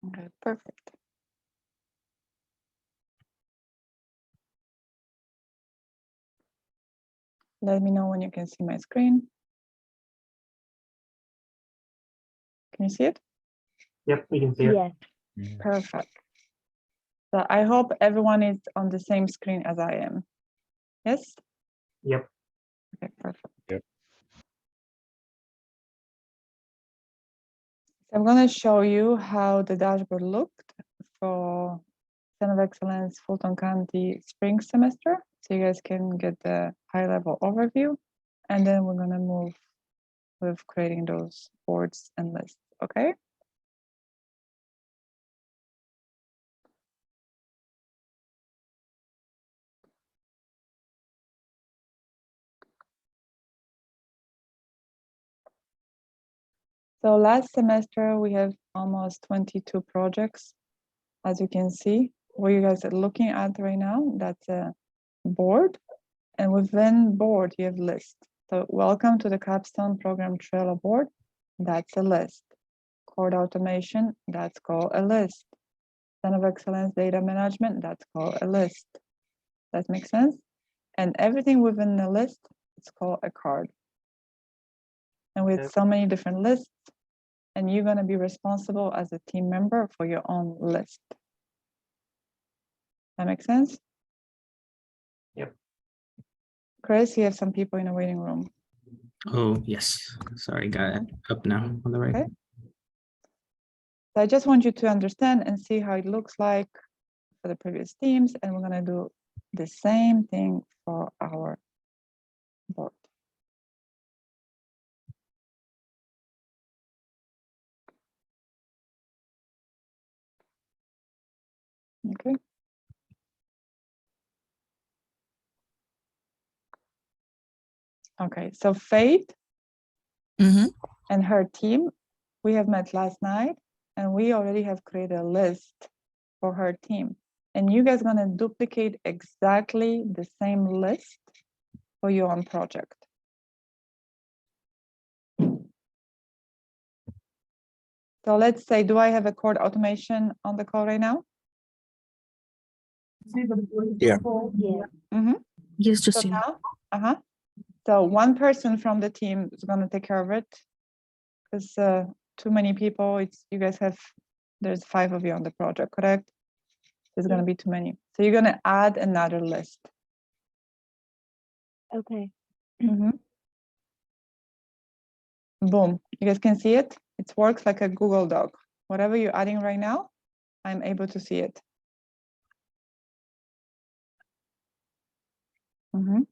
Okay, perfect. Let me know when you can see my screen. Can you see it? Yep, we can see it. Yes. Perfect. So I hope everyone is on the same screen as I am. Yes? Yep. Okay, perfect. Yep. So I'm going to show you how the dashboard looked for Center of Excellence Fulton County spring semester, so you guys can get the high-level overview, and then we're going to move with creating those boards and lists, okay? So last semester, we have almost 22 projects, as you can see. What you guys are looking at right now, that's a board, and within board, you have list. So welcome to the Capstone Program Trello board, that's a list. Core automation, that's called a list. Center of Excellence data management, that's called a list. That makes sense? And everything within the list, it's called a card. And with Yep. so many different lists, and you're going to be responsible as a team member for your own list. That makes sense? Yep. Chris, you have some people in the waiting room. Oh, yes. Sorry, got it up now on the right. Okay. So I just want you to understand and see how it looks like for the previous teams, and we're going to do the same thing for our board. Okay. Okay, so Faith and her team, we have met last night, and we already have created a list for her team. And you guys gonna duplicate exactly the same list for your own project. So let's say, do I have a core automation on the call right now? Yeah. Mm-hmm. Yes, So Justine. now, so one person from the team is gonna take care of it, because too many people. It's you guys have. There's 5 of you on the project, correct? There's gonna be too many. So you're gonna add another list. Okay. Mm-hmm. Boom. You guys can see it. It works like a Google Doc. Whatever you're adding right now, I'm able to see it. Mm-hmm.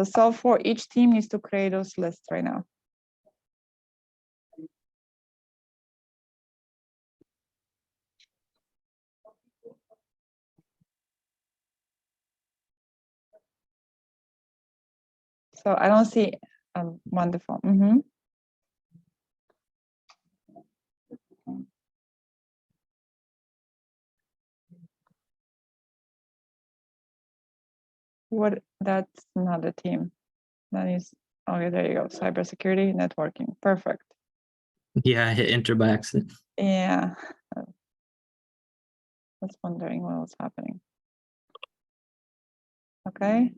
So for each team needs to create those lists right now. So I don't see, wonderful. Mm-hmm. What, that's not a team. That is, okay, there you go. Cybersecurity, networking, perfect. Yeah, I hit enter by accident. Yeah. I was wondering what was happening. Okay.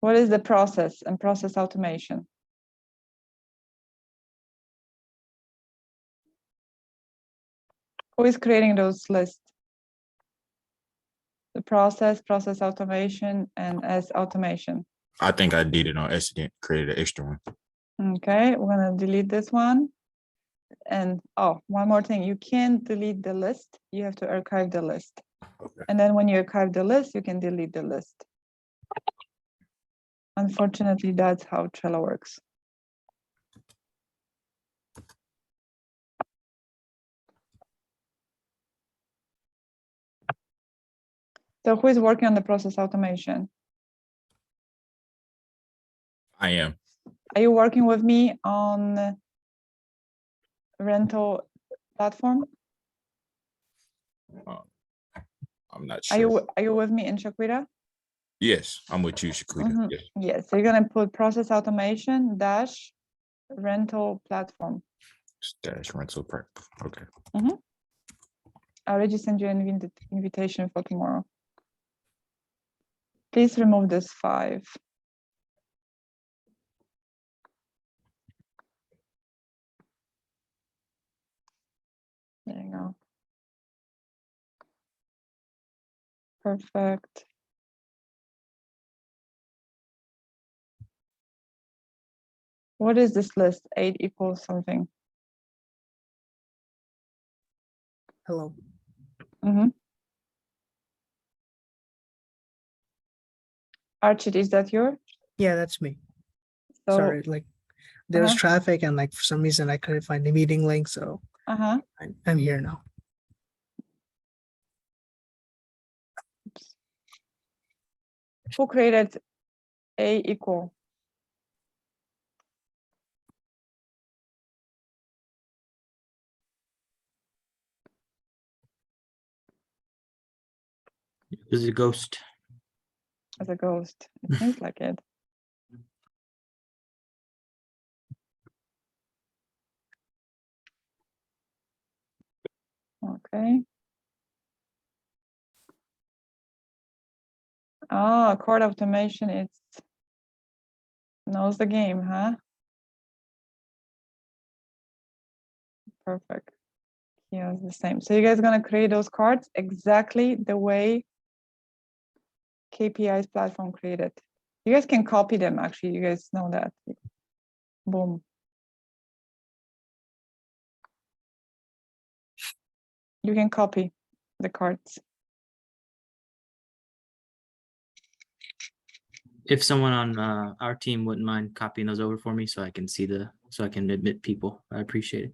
What is the process and process automation? Who is creating those lists? The process automation, and as automation. I think I did it on accident, created an extra one. Okay, we're gonna delete this one. And oh, one more thing, you can't delete the list, you have to archive the list. Okay. And then when you archive the list, you can delete the list. Unfortunately, that's how Trello works. So who is working on the process automation? I am. Are you working with me on rental platform? I'm not Are sure. you with me in Shaquita? Yes, I'm with you, Shaquita. Mhm. Yes. Yes, so you're gonna put process automation dash rental platform. Stash rental prep. Okay. I already sent you an invitation for tomorrow. Please remove this 5. There you go. Perfect. What is this list? 8 equals something. Hello. Archie, is that your? Yeah, that's me. So, Sorry, like there was Uh-huh. traffic and like for some reason I couldn't find the meeting link, so Uh-huh. I'm here now. Who created A equal? This is a ghost. As a ghost. It seems like it. Okay. Ah, chord automation, it's knows the game, huh? Perfect. Yeah, it's the same. So you guys gonna create those cards exactly the way KPI's platform created. You guys can copy them, actually. You guys know that. Boom. You can copy the cards. If someone on our team wouldn't mind copying those over for me so I can see so I can admit people, I appreciate it.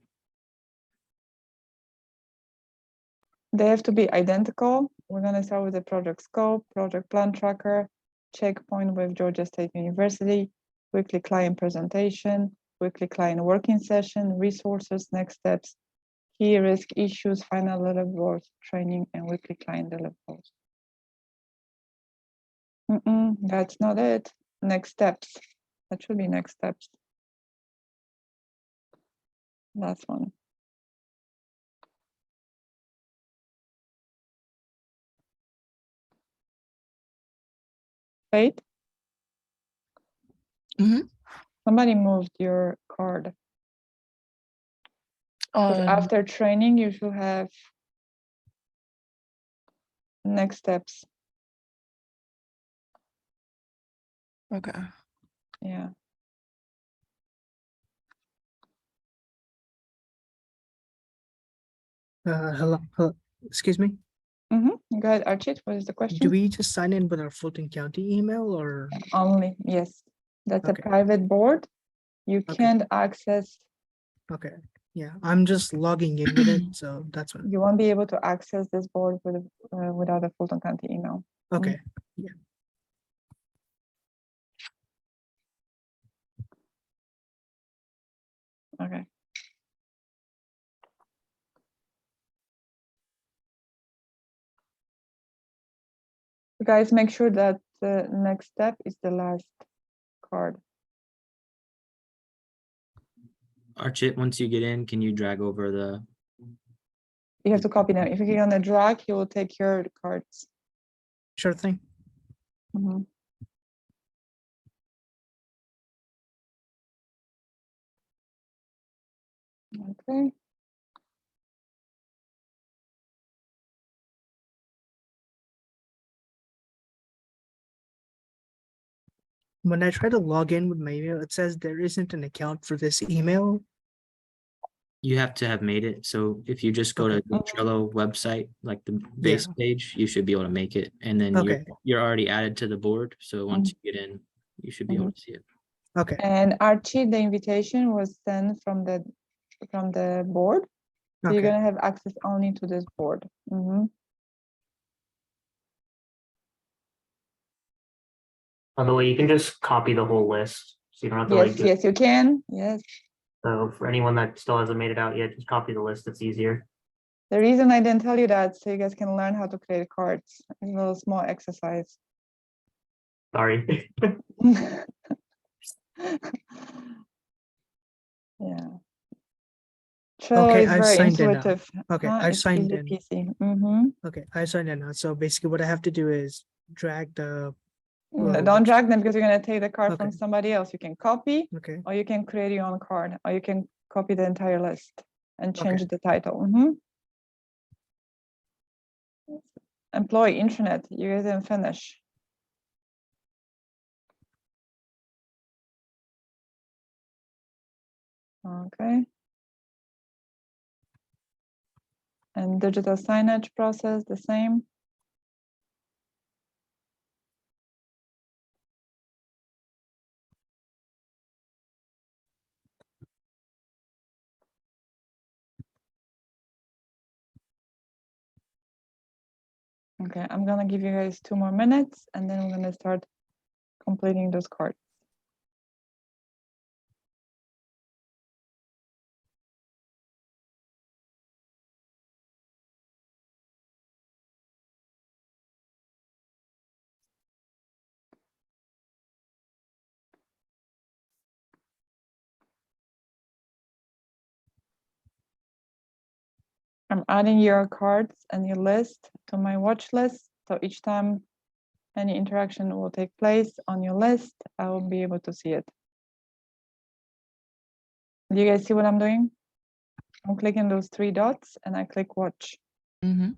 They have to be identical. We're gonna start with the project scope, project plan tracker, checkpoint with Georgia State University, weekly client presentation, weekly client working session, resources, next steps, key risk issues, final deliverables, training, and weekly client deliverables. That's not it. Next steps. That should be next steps. Last one. Wait. Mhm. Somebody moved your card. 'Cause after training, you should have next steps. Okay. Yeah. Hello. Excuse me. Go ahead, Archit. What is the question? Do we just sign in with our Fulton County email or? Only, yes. That's Okay. a private board. You Okay. can't access, Okay. Yeah, I'm just logging in with it, so that's what. you won't be able to access this board with without a Fulton County email. Okay. Yeah. Okay. You guys make sure that the next step is the last card. Archit, once you get in, can you drag over the? You have to copy them. If you click on the drag, he will take your cards. Sure thing. Mhm. Okay. When I try to log in with my email, it says there isn't an account for this email. You have to have made it. So if you just go to the Trello website, like the base page, you should be able to make it. And then Okay. you're already added to the board. So once you get in, you should be able to see it. Okay. And Archie, the invitation was sent from the board. So you're Okay. gonna have access only to this board. By the way, you can just copy the whole list. So you don't have to Yes, like do yes, you can. Yes. So for anyone that still hasn't made it out yet, just copy the list. It's easier. The reason I didn't tell you that, so you guys can learn how to create cards. It's a little small exercise. Sorry. Yeah. Trello Okay, is I very signed in now. intuitive. Okay, huh? I It's signed easy in. peasy. Mhm. Okay, I signed in now. So basically what I have to do is drag the, Don't which- drag them because you're gonna take the card from Okay. somebody else. You can copy, okay, or you can create your own card, or you can copy the entire list and Okay. change the title. Mhm. Employee intranet, you guys didn't finish. Okay. And digital signage process, the same. Okay, I'm gonna give you guys 2 more minutes and then we're gonna start completing those cards. I'm adding your cards and your list to my watch list. So each time any interaction will take place on your list, I will be able to see it. Do you guys see what I'm doing? I'm clicking those 3 dots and I click watch. Mm-hmm.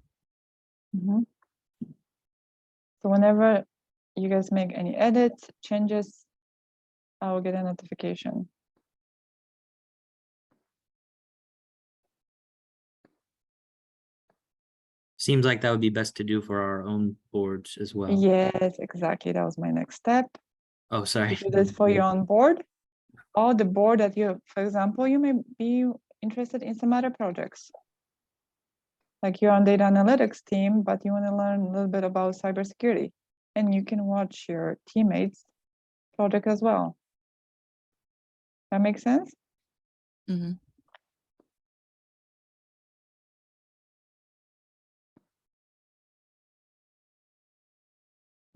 Mhm. So whenever you guys make any edits, changes, I will get a notification. Seems like that would be best to do for our own boards as well. Yes, exactly. That was my next step. Oh, sorry. You do this for your own board, or the board that you, for example, you may be interested in some other projects. Like you're on data analytics team, but you want to learn a little bit about cybersecurity, and you can watch your teammates' project as well. That makes sense? Mm-hmm.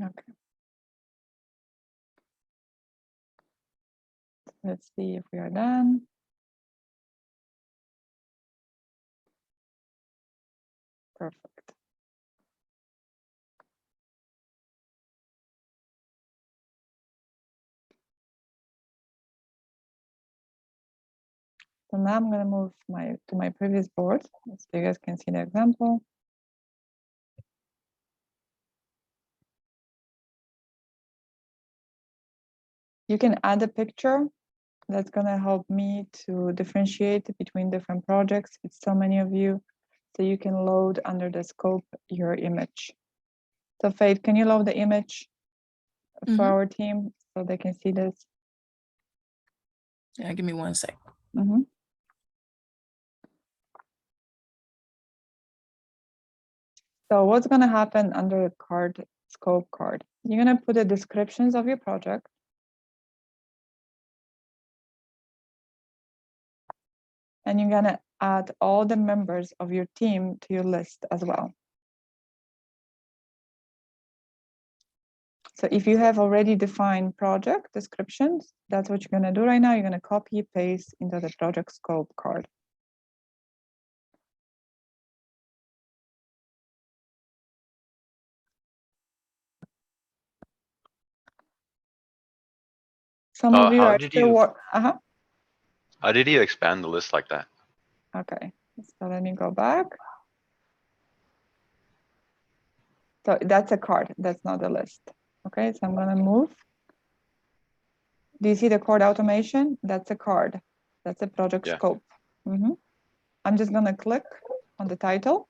Okay. Let's see if we are done. Perfect. So now I'm going to move to my previous board, so you guys can see the example. You can add a picture. That's going to help me to differentiate between different projects. It's so many of you, so you can load under the scope your image. So Faith, can you load the image for Mhm. our team so they can see this? Yeah, give me 1 sec. Mhm. So what's going to happen under card scope card? You're going to put the descriptions of your project. And you're going to add all the members of your team to your list as well. So if you have already defined project descriptions, that's what you're going to do right now. You're going to copy paste into the project scope card. Some of you How are did still you how did you expand the list like that? Okay, so let me go back. So that's a card, that's not a list. Okay, so I'm gonna move. Do you see the card automation? That's a card. That's a project Yeah. scope. Mhm. I'm just gonna click on the title.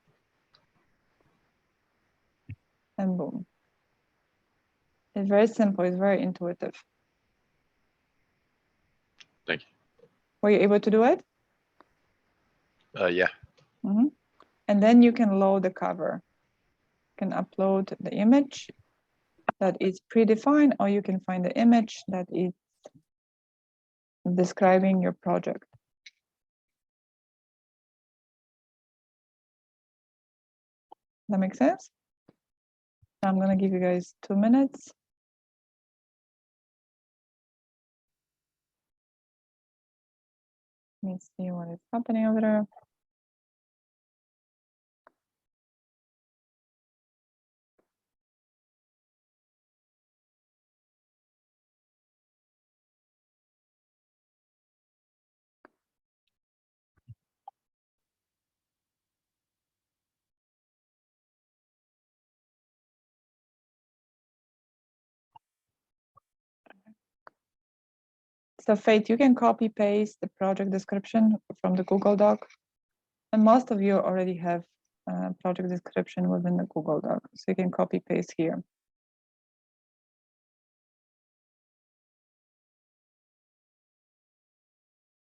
And boom. It's very simple, it's very intuitive. Thank you. Were you able to do it? Yeah. Mhm. And then you can load the cover. You can upload the image that is predefined, or you can find the image that is describing your project. That makes sense? I'm gonna give you guys 2 minutes. Let me see what is happening over there. So Faith, you can copy paste the project description from the Google Doc. And most of you already have project description within the Google Doc. So you can copy paste here.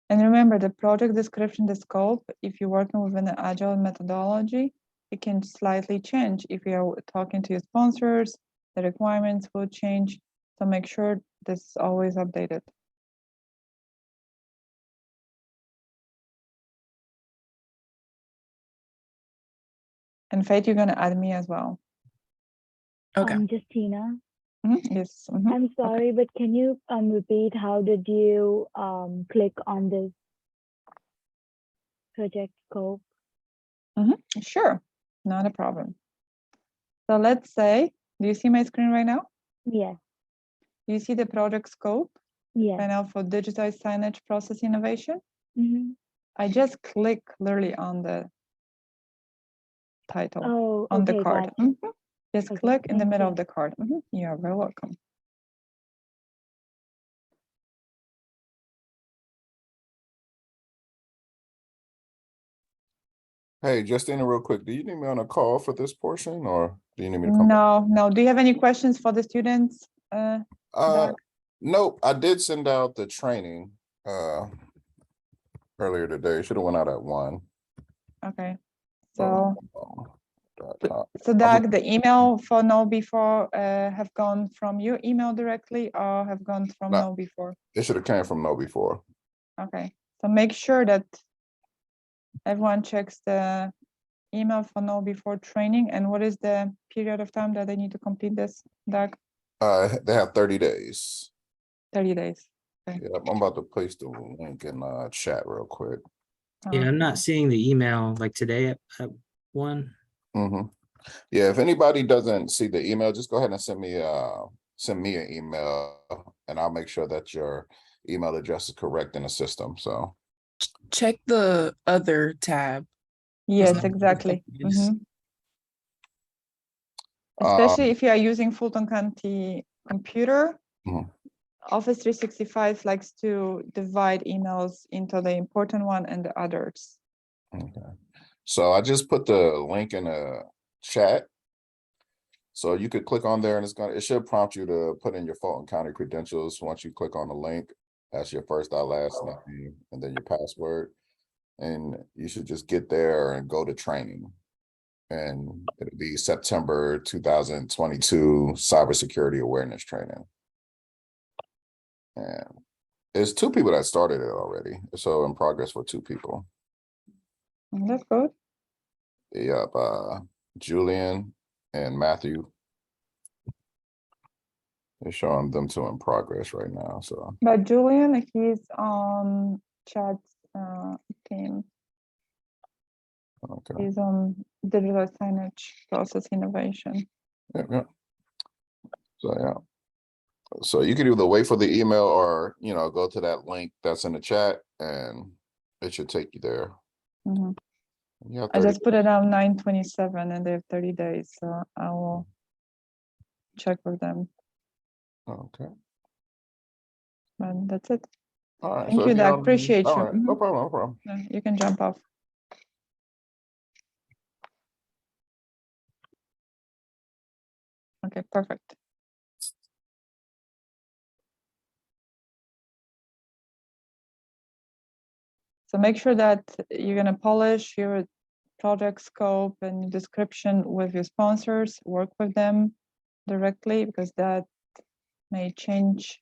And remember the project description, the scope, if you're working within the agile methodology, it can slightly change. If you're talking to your sponsors, the requirements will change. So make sure this is always updated. And Faith, you're gonna add me as well. Okay. Justina, Yes. mhm. I'm sorry, but can you repeat how did you click on this project scope? Sure, not a problem. So let's say, do you see my screen right now? Yes, Do you see the project scope yes. right now for digitized signage process innovation? Mhm. I just click literally on the title, Oh, on the okay, card. gotcha. Just Okay, click in the thank middle you. of the card. You're very welcome. Hey, Justina, real quick, do you need me on a call for this portion or do you need me to come? No. Do you have any questions for the students? Doug? Nope, I did send out the training earlier today. Should have went out at 1. Okay. So, .com. Doug, the email for Know Before have gone from your email directly or have gone from No. Know Before? It should have came from Know Before. Okay. So make sure that everyone checks the email for Know Before training. And what is the period of time that they need to complete this, Doug? They have 30 days. 30 days. Yeah, I'm about to place the link in chat real quick. Yeah, I'm not seeing the email like today at 1. Yeah, if anybody doesn't see the email, just go ahead and send me an email and I'll make sure that your email address is correct in the system. So Check the other tab. Yes, not- exactly. Yes. Especially if you are using Fulton County computer, Mhm. Office 365 likes to divide emails into the important one and the others. Okay. So I just put the link in the chat. So you could click on there and it should prompt you to put in your Fulton County credentials. Once you click on the link, that's your first, last name, and then your password. And you should just get there and go to training. And it'll be September 2022 cybersecurity awareness training. And there's 2 people that started it already. So in progress for 2 people. That's good. Yep, Julian and Matthew. They're showing them 2 in progress right now. So But Julian, he's on chat's team. okay. He's on digital signage process innovation. Yeah. So yeah. So you can either wait for the email or go to that link that's in the chat and it should take you there. Mhm. You have I 30 just put it on 9/27 and they have 30 days, so I will check with them. Okay. But that's it. All right. Thank So you, if Doug. Appreciate all you. right, no problem, no problem. Yeah, you can jump off. Okay, perfect. So make sure that you're gonna polish your project scope and description with your sponsors, work with them directly because that may change.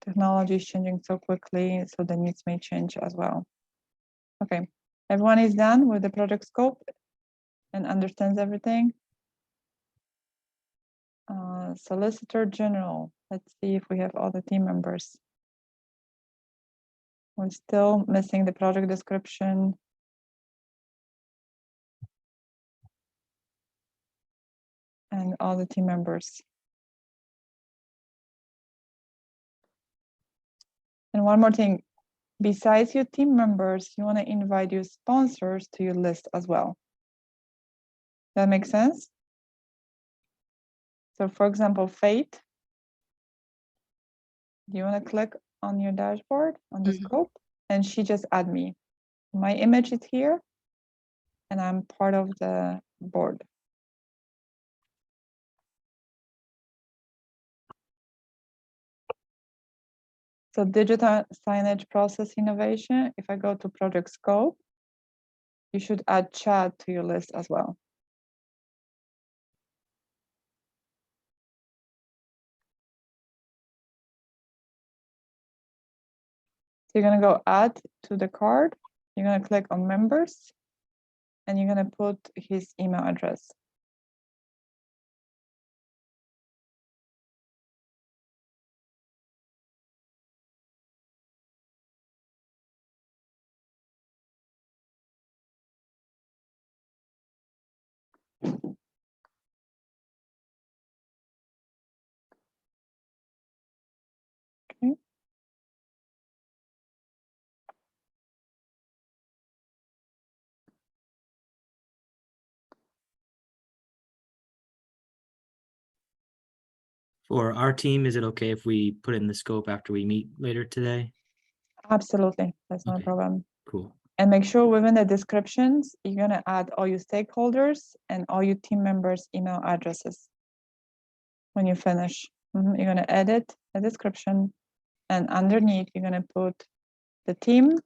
Technology is changing so quickly, so the needs may change as well. Okay, everyone is done with the project scope and understands everything. Solicitor General, let's see if we have all the team members. We're still missing the project description. And all the team members. And one more thing, besides your team members, you want to invite your sponsors to your list as well. That makes sense? So for example, Fate, you want to click on your dashboard on the Mhm. scope, and she just add me. My image is here, and I'm part of the board. So digital signage process innovation, if I go to project scope, you should add Chad to your list as well. So you're gonna go add to the card, you're gonna click on members, and you're gonna put his email address. Okay. For our team, is it okay if we put it in the scope after we meet later today? Absolutely, that's not a Okay. problem. Cool. And make sure within the descriptions, you're gonna add all your stakeholders and all your team members' email addresses. When you finish, you're gonna edit the description, and underneath, you're gonna put the team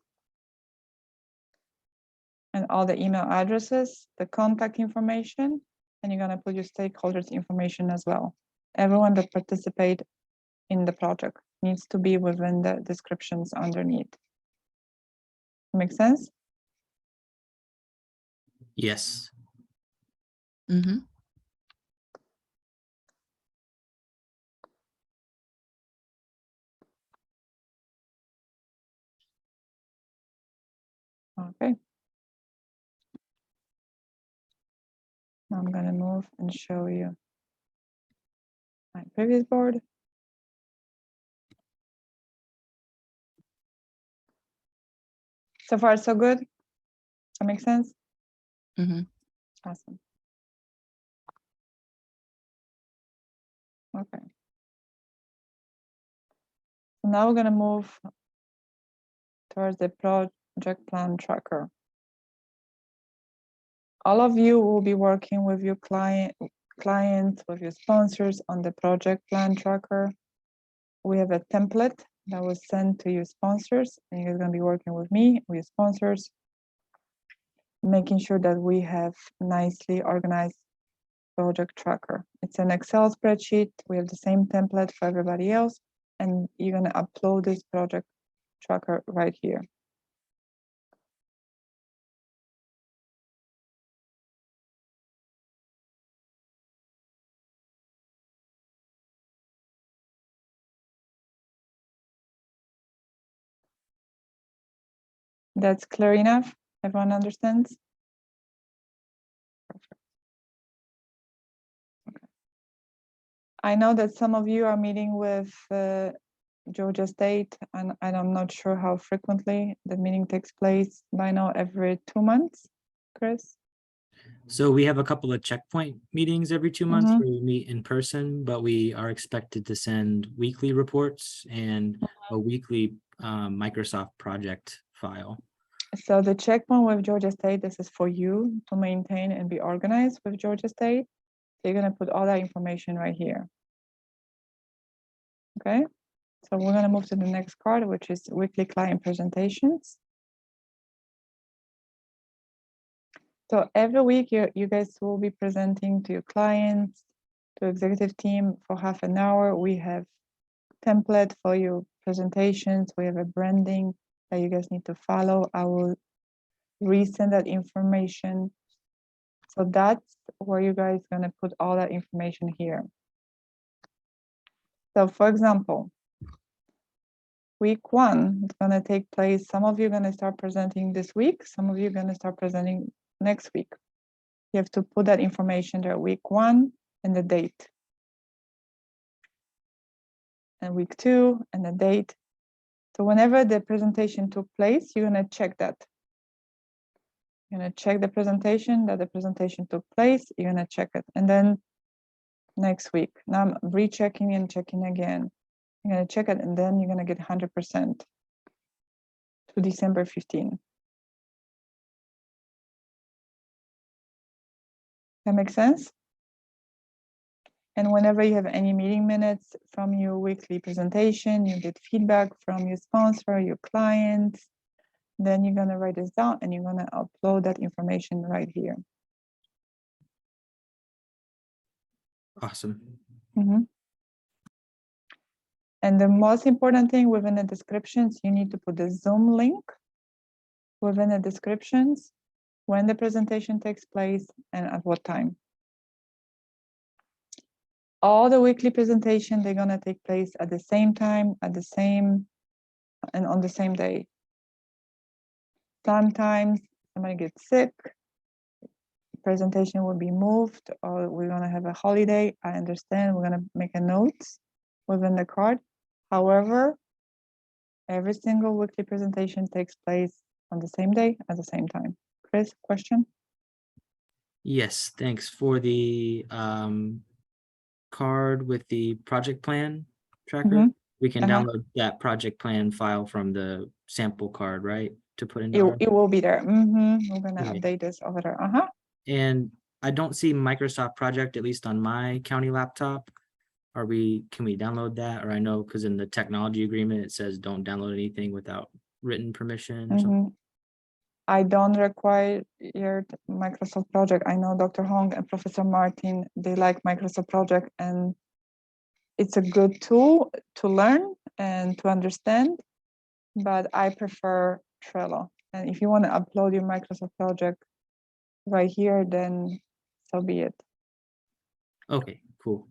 and all the email addresses, the contact information, and you're gonna put your stakeholders' information as well. Everyone that participate in the project needs to be within the descriptions underneath. Make sense? Yes. Mm-hmm. Okay. Now I'm gonna move and show you my previous board. So far, so good? That makes sense? Mm-hmm. Awesome. Okay. So now we're gonna move towards the project plan tracker. All of you will be working with your clients, with your sponsors on the project plan tracker. We have a template that was sent to your sponsors, and you're gonna be working with me, with your sponsors, making sure that we have nicely organized project tracker. It's an Excel spreadsheet. We have the same template for everybody else, and you're gonna upload this project tracker right here. That's clear enough? Everyone understands? Perfect. Okay. I know that some of you are meeting with Georgia State, and I'm not sure how frequently the meeting takes place, but I know every 2 months, Chris? So we have a couple of checkpoint meetings every 2 months Mhm. where we meet in person, but we are expected to send weekly reports and a weekly Microsoft project file. So the checkpoint with Georgia State, this is for you to maintain and be organized with Georgia State. You're gonna put all that information right here. Okay, so we're gonna move to the next card, which is weekly client presentations. So every week you guys will be presenting to your clients, to executive team for half an hour. We have template for your presentations. We have a branding that you guys need to follow. I will resend that information. So that's where you guys gonna put all that information here. So for example, week 1, it's gonna take place. Some of you are gonna start presenting this week. Some of you are gonna start presenting next week. You have to put that information there, week 1 and the date. And week 2 and the date. So whenever the presentation took place, you're gonna check that. You're gonna check the presentation, that the presentation took place, you're gonna check it. And then next week, now I'm rechecking and checking again. You're gonna check it and then you're gonna get 100% to December 15. That makes sense? And whenever you have any meeting minutes from your weekly presentation, you get feedback from your sponsor, your clients, then you're gonna write this down and you're gonna upload that information right here. Awesome. Mhm. And the most important thing within the descriptions, you need to put the Zoom link within the descriptions, when the presentation takes place and at what time. All the weekly presentation, they're gonna take place at the same time, at the same, and on the same day. Sometimes somebody gets sick, presentation will be moved, or we're gonna have a holiday. I understand, we're gonna make a note within the card. However, every single weekly presentation takes place on the same day at the same time. Chris, question? Yes, thanks for the card with the project plan tracker. Mhm. We can Uh-huh. download that project plan file from the sample card, right? To put into our, It will be there. We're gonna Okay. update this over there. Uh-huh. and I don't see Microsoft Project, at least on my county laptop. Can we download that? Or I know, because in the technology agreement, it says don't download anything without written permission or something. Mhm. I don't require your Microsoft Project. I know Dr. Hong and Professor Martin, they like Microsoft Project, and it's a good tool to learn and to understand, but I prefer Trello. And if you want to upload your Microsoft Project right here, then so be it. Okay, cool.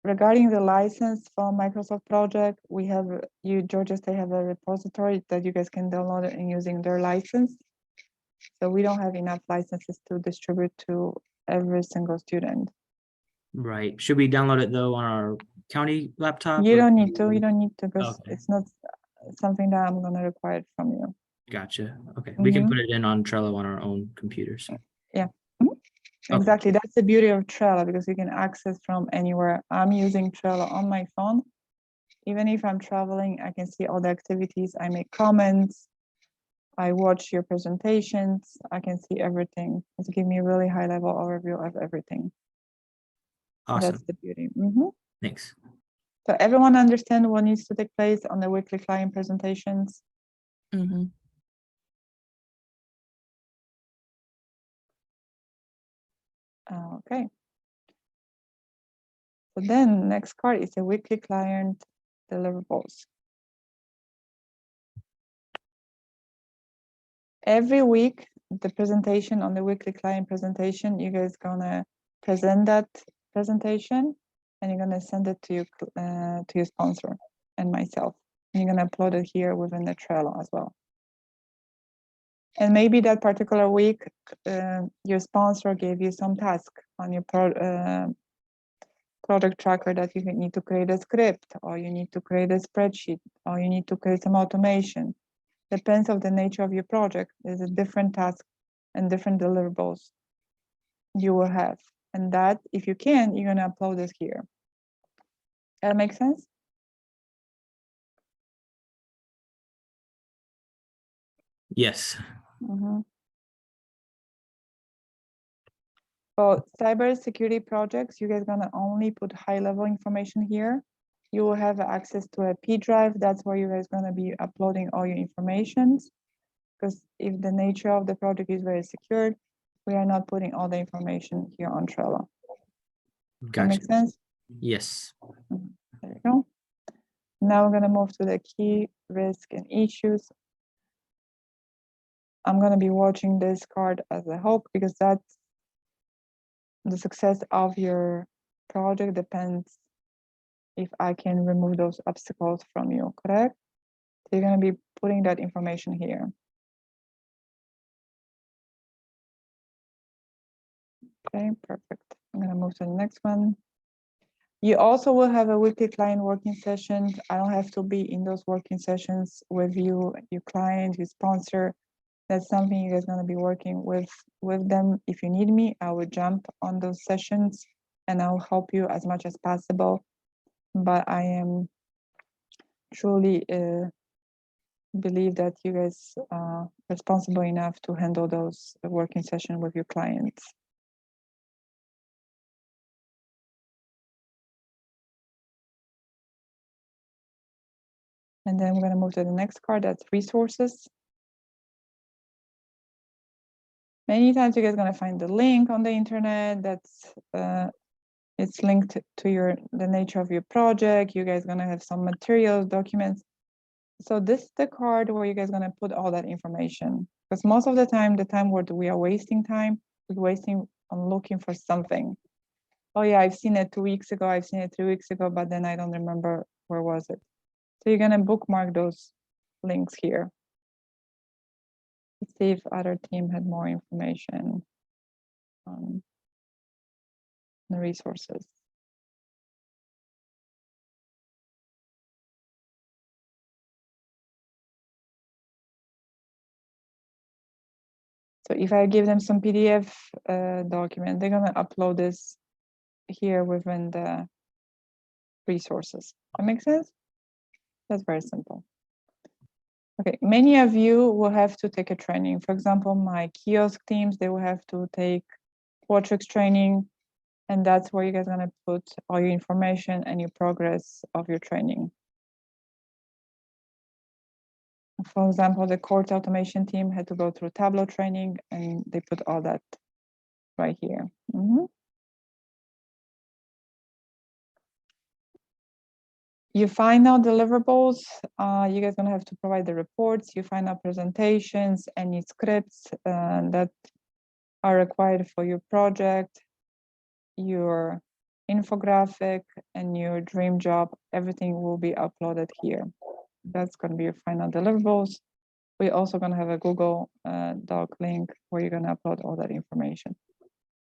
Regarding the license for Microsoft Project, we have, Georgia State have a repository that you guys can download it and using their license. So we don't have enough licenses to distribute to every single student. Right. Should we download it though on our county laptop? You or- don't need to, because Okay. it's not something that I'm gonna require from you. Gotcha. Okay, we can Mhm. put it in on Trello on our own computers. Okay. Exactly, that's the beauty of Trello, because you can access from anywhere. I'm using Trello on my phone. Even if I'm traveling, I can see all the activities, I make comments, I watch your presentations, I can see everything. It's give me a really high level overview of everything. That's Awesome. the beauty. Mhm. Thanks. So everyone understand what needs to take place on the weekly client presentations? Mm-hmm. Okay. So then next card is the weekly client deliverables. Every week, the presentation on the weekly client presentation, you guys gonna present that presentation and you're gonna send it to your sponsor and myself. And you're gonna upload it here within the Trello as well. And maybe that particular week, your sponsor gave you some task on your product tracker that you need to create a script, or you need to create a spreadsheet, or you need to create some automation. Depends on the nature of your project. There's a different task and different deliverables you will have. And that, if you can, you're gonna upload this here. That makes sense? Yes. For cybersecurity projects, you guys gonna only put high level information here. You will have access to a P drive. That's where you guys gonna be uploading all your informations. Because if the nature of the project is very secured, we are not putting all the information here on Trello. That Gotcha. makes sense? Yes. There you go. Now we're gonna move to the key risk and issues. I'm gonna be watching this card as a hope, because that's the success of your project depends if I can remove those obstacles from you, correct? So you're gonna be putting that information here. Okay, perfect. I'm gonna move to the next one. You also will have a weekly client working session. I don't have to be in those working sessions with you, your client, your sponsor. That's something you guys gonna be working with them. If you need me, I will jump on those sessions and I'll help you as much as possible. But I am truly believe that you guys are responsible enough to handle those working sessions with your clients. And then we're going to move to the next card, that's resources. Many times you guys are going to find the link on the internet that's it's linked to the nature of your project. You guys are going to have some materials, documents. So this is the card where you guys are going to put all that information. Because most of the time where we are wasting time, we're wasting on looking for something. Oh yeah, I've seen it 2 weeks ago, I've seen it 3 weeks ago, but then I don't remember where was it. So you're gonna bookmark those links here. Let's see if other team had more information on the resources. So if I give them some PDF document, they're gonna upload this here within the resources. That makes sense? That's very simple. Okay, many of you will have to take a training. For example, my kiosk teams, they will have to take Qualtrics training, and that's where you guys are gonna put all your information and your progress of your training. For example, the court automation team had to go through Tableau training, and they put all that right here. You find out deliverables, you guys gonna have to provide the reports, you find out presentations, any scripts that are required for your project, your infographic, and your dream job. Everything will be uploaded here. That's gonna be your final deliverables. We're also gonna have a Google Doc link where you're gonna upload all that information.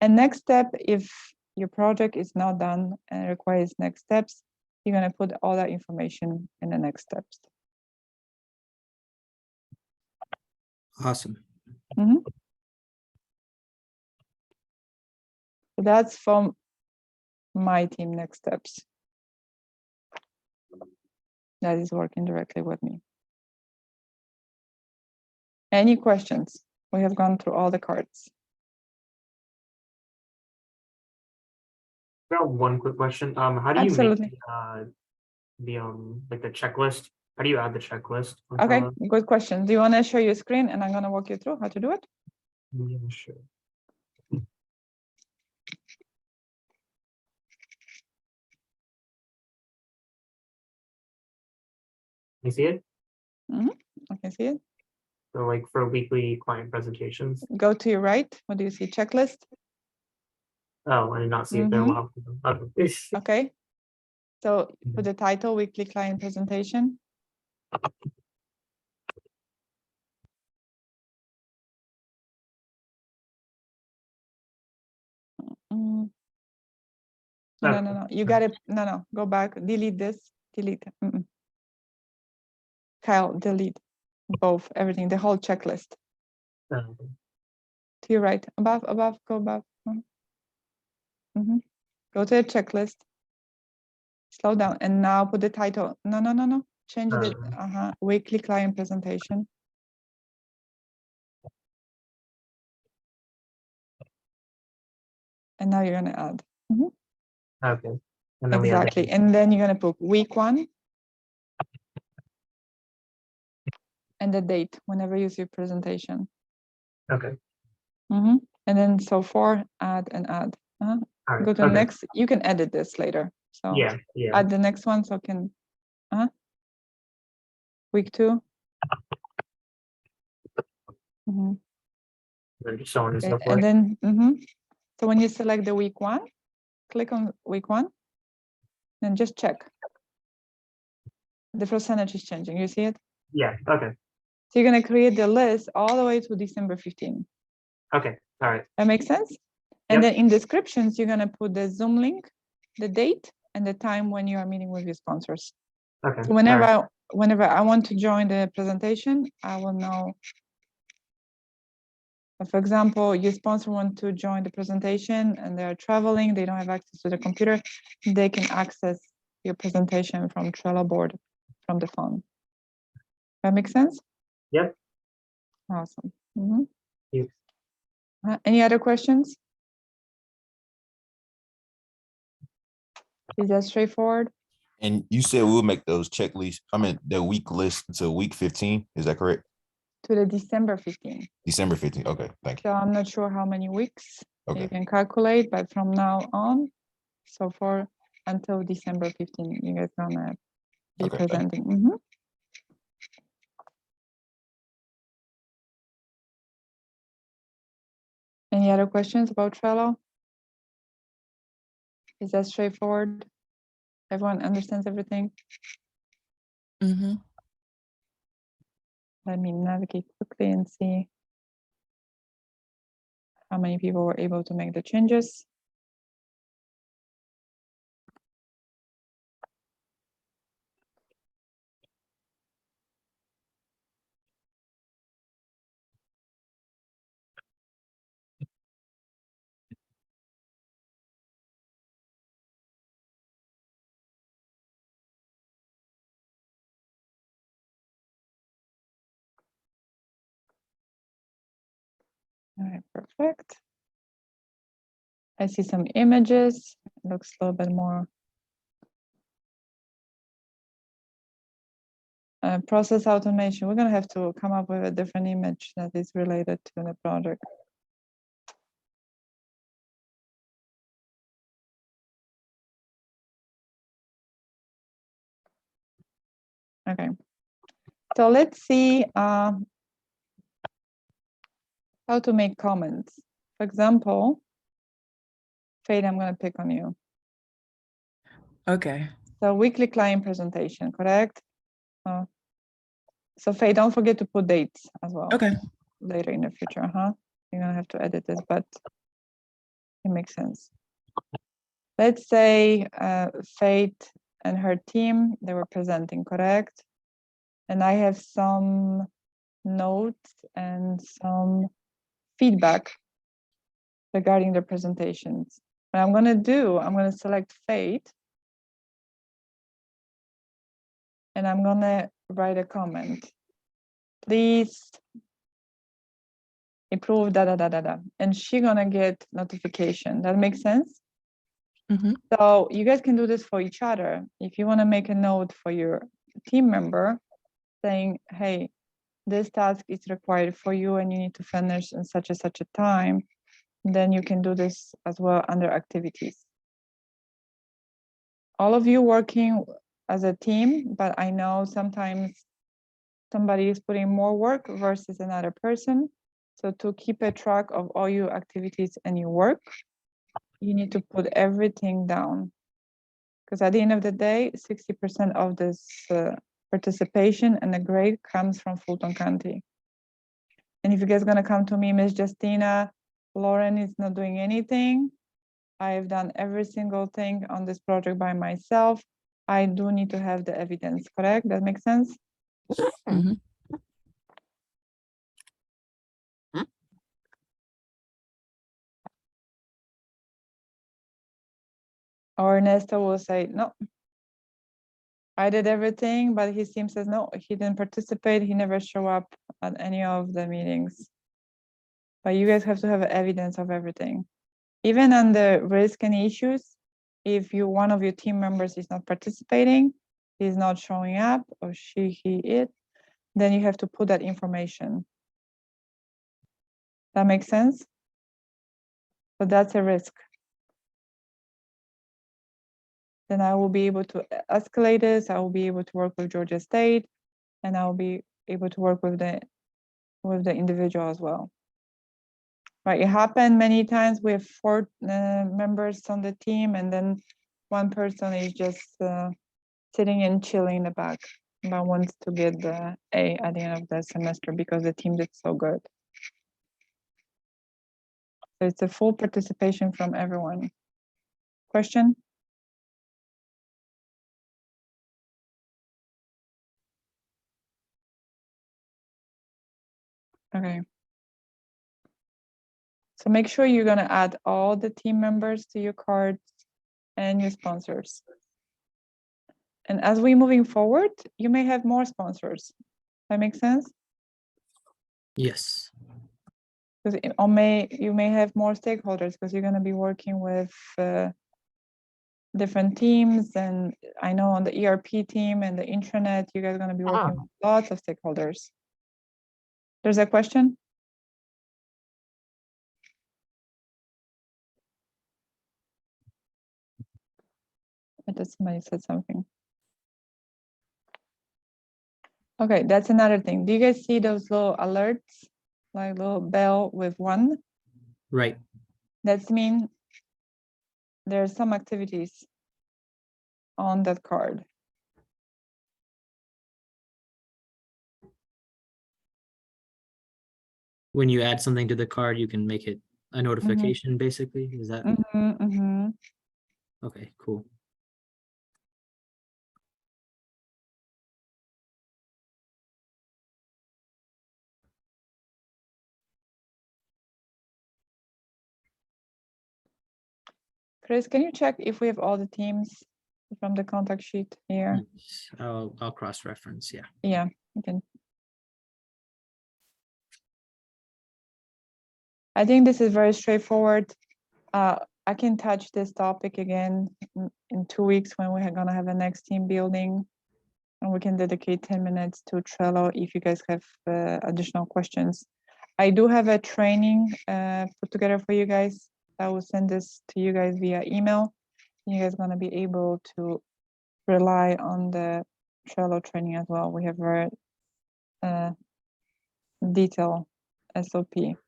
And next step, if your project is not done and requires next steps, you're gonna put all that information in the next steps. Awesome. So that's from my team, next steps. That is working directly with me. Any questions? We have gone through all the cards. I got one quick question. How do you Absolutely. make like the checklist? How do you add the checklist? on Okay, Trello? good question. Do you want to share your screen and I'm going to walk you through how to do it? Yeah, sure. You see it? I can see it. So like for weekly client presentations. Go to your right. What do you see? Checklist. Oh, I did not see it there. Wow. Okay. Okay. So for the title, weekly client presentation. No. You got it. No. Go back. Delete this. Delete. Kyle, delete both. Everything. The whole checklist. To your right. Above. Go above. Go to the checklist. Slow down. And now put the title. No. Change the weekly client presentation. And now you're gonna add. Okay. And then we have Exactly. And then you're gonna put week 1 and the date whenever you see your presentation. Okay. And then so far, add and add. All right. Go to the next. You can edit this later. So Yeah. add the next one so can week 2. And just so on and so Okay. forth. And then so when you select the week 1, click on week 1, then just check. The percentage is changing. You see it? Yeah, okay, So you're gonna create the list all the way to December 15. okay, all right, That makes sense? And Yep. then in descriptions, you're gonna put the Zoom link, the date, and the time when you are meeting with your sponsors. okay. So all whenever right. whenever I want to join the presentation, I will know. For example, your sponsor want to join the presentation and they're traveling, they don't have access to the computer, they can access your presentation from Trello board from the phone. That makes sense? Yep. Awesome. Mhm. Yes. Any other questions? Is that straightforward? And you said we'll make those checklists, I mean, the week list to week 15, is that correct? To the December 15. December 15th, okay, thank you. So I'm not sure how many weeks you Okay, can calculate, but from now on, so for until December 15, you guys gonna be Okay, thank you. presenting. Mhm. Any other questions about Trello? Is that straightforward? Everyone understands everything? Mm-hmm. Let me navigate quickly and see how many people were able to make the changes. All right, perfect. I see some images. It looks a little bit more. Process automation. We're gonna have to come up with a different image that is related to the project. Okay. So let's see how to make comments. For example, Fade, I'm gonna pick on you. Okay. So weekly client presentation, correct? So Faye, don't forget to put dates as well. Okay. Later in the future, huh? You're gonna have to edit this, but it makes sense. Let's say Faith and her team, they were presenting, correct? And I have some notes and some feedback regarding the presentations. What I'm gonna do, I'm gonna select Faith and I'm gonna write a comment. Please improve da da da da da. And she's gonna get notification. That makes sense? Mm-hmm. So you guys can do this for each other. If you want to make a note for your team member saying, hey, this task is required for you and you need to finish in such and such a time, then you can do this as well under activities. All of you working as a team, but I know sometimes somebody is putting more work versus another person. So to keep a track of all your activities and your work, you need to put everything down. Because at the end of the day, 60% of this participation and the grade comes from Fulton County. And if you guys gonna come to me, Miss Justina, Lauren is not doing anything. I have done every single thing on this project by myself. I do need to have the evidence, correct? That makes sense? Mm-hmm. Or Ernesto will say, no, I did everything, but his team says, no, he didn't participate. He never show up at any of the meetings. But you guys have to have evidence of everything. Even on the risk and issues, if one of your team members is not participating, he's not showing up, or he, it, then you have to put that information. That makes sense? So that's a risk. Then I will be able to escalate this. I will be able to work with Georgia State, and I will be able to work with the individual as well. Right, it happened many times. We have 4 members on the team, and then one person is just sitting and chilling in the back. but wants to get the A at the end of the semester because the team did so good. So it's a full participation from everyone. Question? Okay. So make sure you're gonna add all the team members to your cards and your sponsors. And as we moving forward, you may have more sponsors. That makes sense? Yes. Because you may have more stakeholders because you're gonna be working with different teams, and I know on the ERP team and the intranet, you guys are gonna be working with lots of stakeholders. There's a question? I thought somebody said something. Okay, that's another thing. Do you guys see those little alerts? Like little bell with 1? Right. That's mean there's some activities on that card. When you add something to the card, you can make it a notification, basically. Is that okay? Cool. Chris, can you check if we have all the teams from the contact sheet here? Yes, I'll cross-reference. Yeah. Yeah, you can. I think this is very straightforward. I can touch this topic again in 2 weeks when we're gonna have a next team building, and we can dedicate 10 minutes to Trello if you guys have additional questions. I do have a training put together for you guys. I will send this to you guys via email. You guys gonna be able to rely on the Trello training as well. We have very detailed SOP.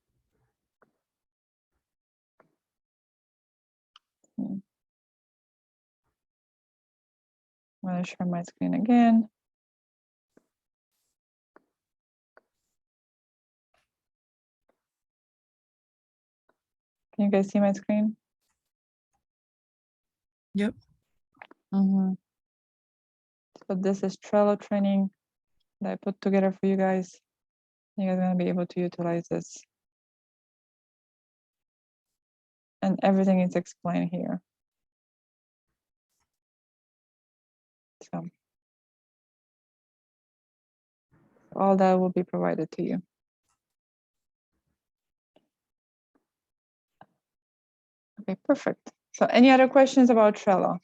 I'm gonna share my screen again. Can you guys see my screen? Yep. So this is Trello training that I put together for you guys. You guys are gonna be able to utilize this. And everything is explained here. So all that will be provided to you. Okay, perfect. So any other questions about Trello?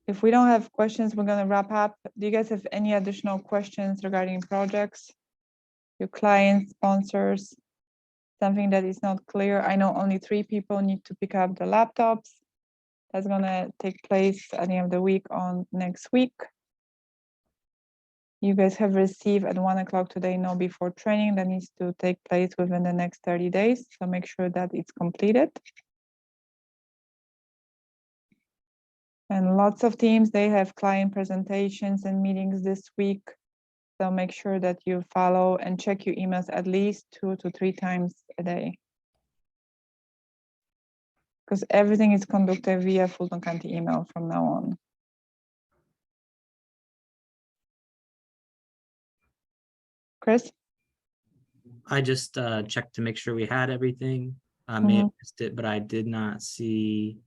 If we don't have questions, we're gonna wrap up. Do you guys have any additional questions regarding projects? Your clients, sponsors, something that is not clear? I know only 3 people need to pick up the laptops. That's gonna take place at the end of the week on next week. You guys have received at 1 o'clock today, no before training that needs to take place within the next 30 days. So make sure that it's completed. And lots of teams, they have client presentations and meetings this week. So make sure that you follow and check your emails at least 2 to 3 times a day. Because everything is conducted via Fulton County email from now on. Chris? I just checked to make sure we had everything. I may have missed it, but I did not see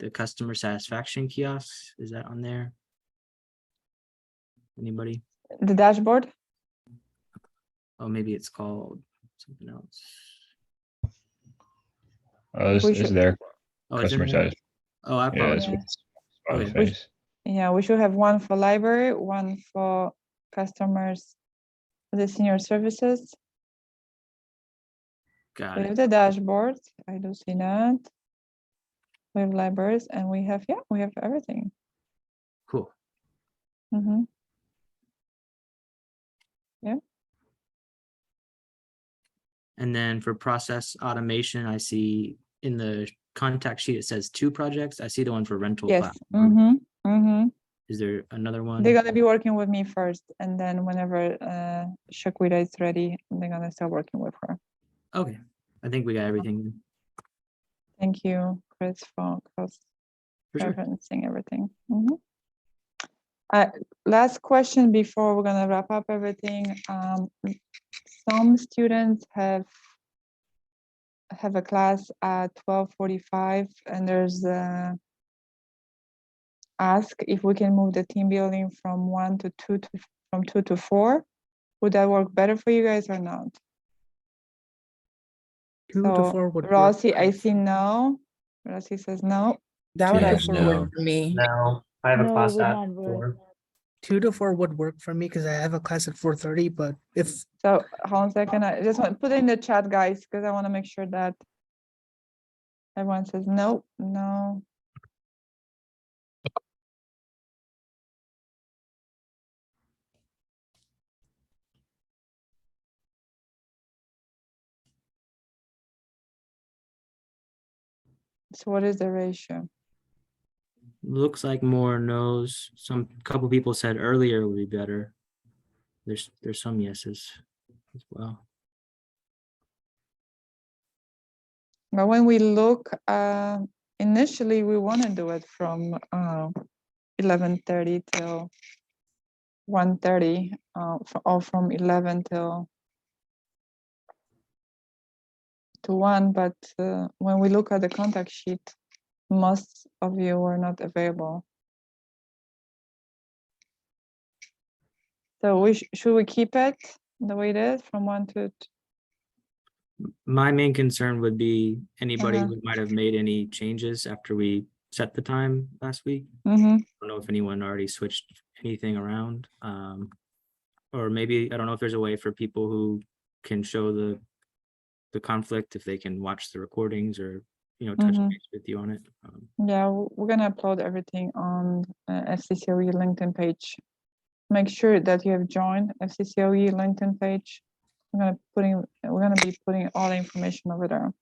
the customer satisfaction kiosk. Is that on there? Anybody? The dashboard? Oh, maybe it's called something else. Oh, We it's should- there. Oh, it's in Customer there? satisfaction. Oh, I Yeah, it's apologize. smiley Okay. face. Yeah, we should have one for library, one for customers, the senior services. Got We it. have the dashboard. I do see that. We have libraries and we have, yeah, we have everything. Cool. Mhm. And then for process automation, I see in the contact sheet, it says 2 projects. I see the one for rental. Yes. platform. Is there another one? They're gonna be working with me first, and then whenever Shaquita is ready, they're gonna start working with her. Okay, I think we got everything. Thank you, Chris, for For sure. referencing everything. Last question before we're gonna wrap up everything. Some students have a class at 12:45, and there's ask if we can move the team building from 1 to 2 to from 2 to 4. Would that work better for you guys or not? 2 to So, 4 would work Rossi, I great. see no. Rossi says no. That would Yeah, actually no. work for me. No, I have a No, it class would at not work. 4. 2 to 4 would work for me because I have a class at 4:30, but if So hold on a second. I just want to put it in the chat, guys, because I want to make sure that everyone says no, no. So what is the ratio? Looks like more no's. Couple people said earlier would be better. There's some yeses as well. But when we look, initially we want to do it from 11:30 till 1:30, or from 11 till to 1. But when we look at the contact sheet, most of you were not available. So should we keep it the way it is from 1 to My main concern would be anybody Uh-huh. who might have made any changes after we set the time last week. Mm-hmm. I don't know if anyone already switched anything around. Or maybe, I don't know if there's a way for people who can show the conflict, if they can watch the recordings or, touch Mhm. base with you on it. Yeah, we're gonna upload everything on FCCOE LinkedIn page. Make sure that you have joined FCCOE LinkedIn page. We're gonna be putting all the information over there.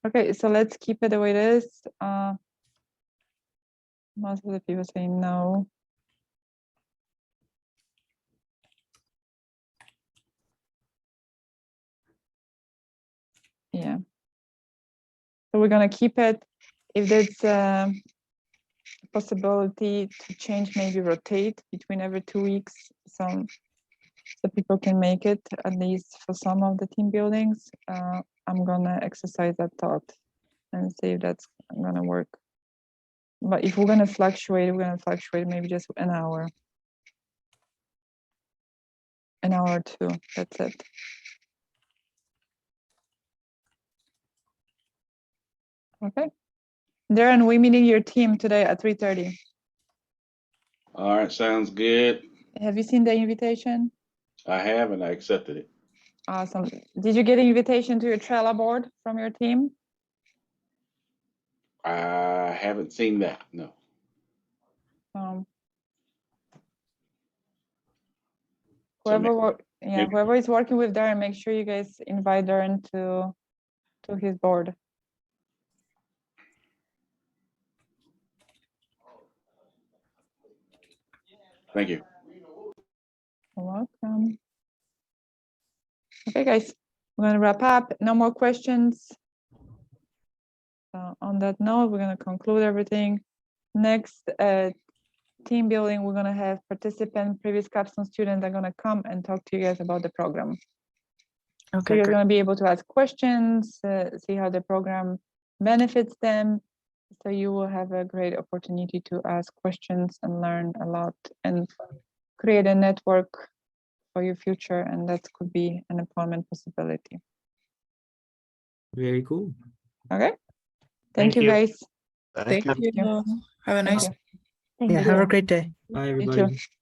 Okay, so let's keep it the way it is. Most of the people say no. Yeah. So we're gonna keep it. If there's a possibility to change, maybe rotate between every 2 weeks, so people can make it at least for some of the team buildings. I'm gonna exercise that thought and see if that's gonna work. But if we're gonna fluctuate, maybe just an hour or 2. That's it. Okay. Darren, we're meeting your team today at 3:30. All right, sounds good. Have you seen the invitation? I have, and I accepted it. Awesome. Did you get an invitation to your Trello board from your team? I haven't seen that, no. Whoever is working with Darren, make sure you guys invite Darren to his board. Thank you. You're welcome. Okay, guys, we're gonna wrap up. No more questions. So on that note, we're gonna conclude everything. Next, team building, we're gonna have participant, previous capstone students are gonna come and talk to you guys about the program. So Okay, you're great. gonna be able to ask questions, see how the program benefits them. So you will have a great opportunity to ask questions and learn a lot and create a network for your future, and that could be an employment possibility. Very cool. Okay. Thank Thank you, you. guys. Thank Thank you. you. Have a Thank nice you. Thank yeah, you. have a great day. Bye, You everybody. too.